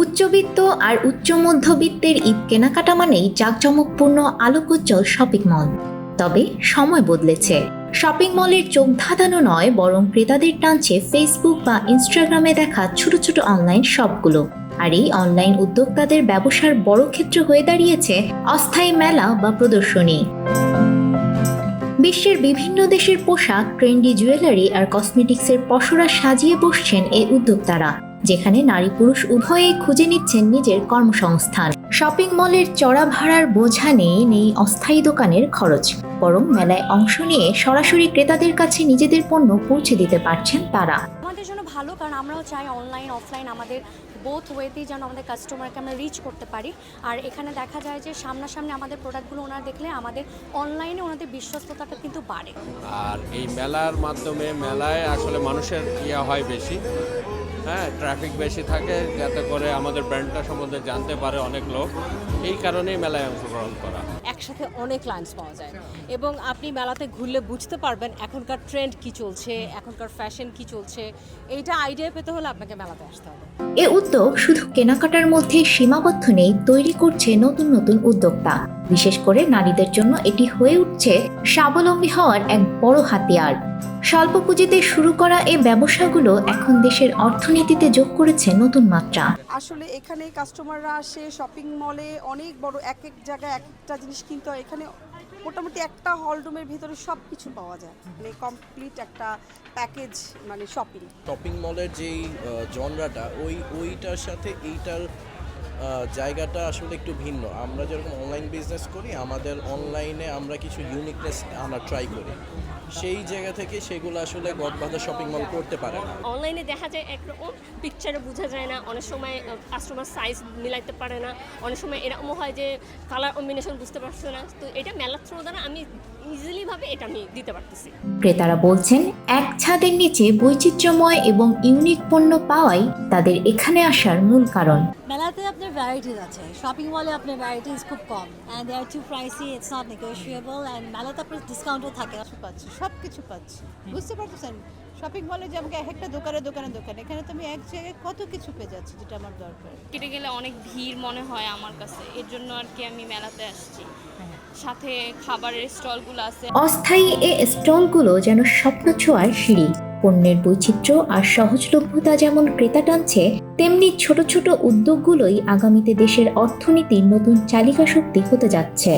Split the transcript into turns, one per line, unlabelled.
উচ্চবিত্ত আর উচ্চ মধ্যবিত্তের ঈদ কেনাকাটা মানেই জাঁকজমকপূর্ণ আলোকোজ্জ্বল শপিং মল। তবে সময় বদলেছে। শপিং মলের চোখ ধাঁধানো নয়, বরং ক্রেতাদের টানছে ফেসবুক বা ইনস্টাগ্রামে দেখা ছোট ছোট অনলাইন শপগুলো। আর এই অনলাইন উদ্যোক্তাদের ব্যবসার বড় ক্ষেত্র হয়ে দাঁড়িয়েছে অস্থায়ী মেলা বা প্রদর্শনী। বিশ্বের বিভিন্ন দেশের পোশাক, ট্রেন্ডি জুয়েলারি আর কসমেটিক্সের পসরা সাজিয়ে বসছেন এই উদ্যোক্তারা, যেখানে নারী পুরুষ উভয়েই খুঁজে নিচ্ছেন নিজের কর্মসংস্থান। শপিং মলের চড়া ভাড়ার বোঝা নেই অস্থায়ী দোকানের খরচ, বরং মেলায় অংশ নিয়ে সরাসরি ক্রেতাদের কাছে নিজেদের পণ্য পৌঁছে দিতে পারছেন তারা।
আমাদের জন্য ভালো, কারণ আমরাও চাই অনলাইন অফলাইন আমাদের বোথ ওয়েতেই যেন আমাদের কাস্টমারকে আমরা রিচ করতে পারি। আর এখানে দেখা যায় যে সামনাসামনি আমাদের প্রোডাক্টগুলো ওনারা দেখলে আমাদের অনলাইনে ওনাদের বিশ্বস্ততাটা কিন্তু বাড়ে।
আর এই মেলার মাধ্যমে মেলায় আসলে মানুষের হয় বেশি, ট্রাফিক বেশি থাকে, যাতে করে আমাদের ব্র্যান্ডটা সম্বন্ধে জানতে পারে অনেক লোক। এই কারণেই মেলায় অংশগ্রহণ করা।
একসাথে অনেক ক্লায়েন্টস পাওয়া যায় এবং আপনি মেলাতে ঘুরলে বুঝতে পারবেন এখনকার ট্রেন্ড কি চলছে, এখনকার ফ্যাশন কি চলছে। এইটা আইডিয়া পেতে হলে আপনাকে মেলাতে আসতে হবে।
এ উদ্যোগ শুধু কেনাকাটার মধ্যে সীমাবদ্ধ নেই, তৈরি করছে নতুন নতুন উদ্যোক্তা। বিশেষ করে নারীদের জন্য এটি হয়ে উঠছে স্বাবলম্বী হওয়ার এক বড় হাতিয়ার। স্বল্প পুঁজিতে শুরু করা এই ব্যবসাগুলো এখন দেশের অর্থনীতিতে যোগ করেছে নতুন মাত্রা।
আসলে এখানে কাস্টমাররা আসে শপিং মলে, অনেক বড় এক এক জায়গায় এক একটা জিনিস কিনতে হয়। এখানে মোটামুটি একটা হল রুমের ভিতরে সব কিছু পাওয়া যায়, মানে কমপ্লিট একটা প্যাকেজ, মানে
শপিং মলের যেই জনরাটা ওইটার সাথে এইটার জায়গাটা আসলে একটু ভিন্ন। আমরা যেরকম অনলাইন বিজনেস করি, আমাদের অনলাইনে আমরা কিছু ইউনিকনেস আমরা ট্রাই করি, সেই জায়গা থেকে সেগুলো আসলে গদবাঁধা শপিং মল করতে পারে না।
অনলাইনে দেখা যায় একরকম, পিকচারে বোঝা যায় না, অনেক সময় কাস্টমার সাইজ মিলাইতে পারে না, অনেক সময় এরকম হয় যে কালার কম্বিনেশন বুঝতে পারছে না। তো এটা মেলার থ্রু দ্বারা আমি ইজিলি ভাবে এটা আমি দিতে পারতেছি।
ক্রেতারা বলছেন, এক ছাদের নিচে বৈচিত্র্যময় এবং ইউনিক পণ্য পাওয়াই তাদের এখানে আসার মূল কারণ।
মেলাতে আপনার ভ্যারাইটিস আছে, শপিং মলে আপনার ভ্যারাইটিস খুব কম, and they are too pricey, it's not negotiable, and মেলাতে আপনার ডিসকাউন্টও থাকে।
সব কিছু পাচ্ছি, বুঝতে পারতেছেন? শপিং মলে যে আমাকে একটা দোকানে, এখানে তো আমি এক জায়গায় কত কিছু পেয়ে যাচ্ছি যেটা আমার দরকার।
কেটে গেলে অনেক ভিড় মনে হয় আমার কাছে, এর জন্য আর কি আমি মেলাতে আসছি। সাথে খাবারের স্টলগুলো আছে।
অস্থায়ী এই স্টলগুলো যেন স্বপ্ন ছোঁয়ার সিঁড়ি। পণ্যের বৈচিত্র্য আর সহজলভ্যতা যেমন ক্রেতা টানছে, তেমনি ছোট ছোট উদ্যোগগুলোই আগামীতে দেশের অর্থনীতির নতুন চালিকা শক্তি হতে যাচ্ছে।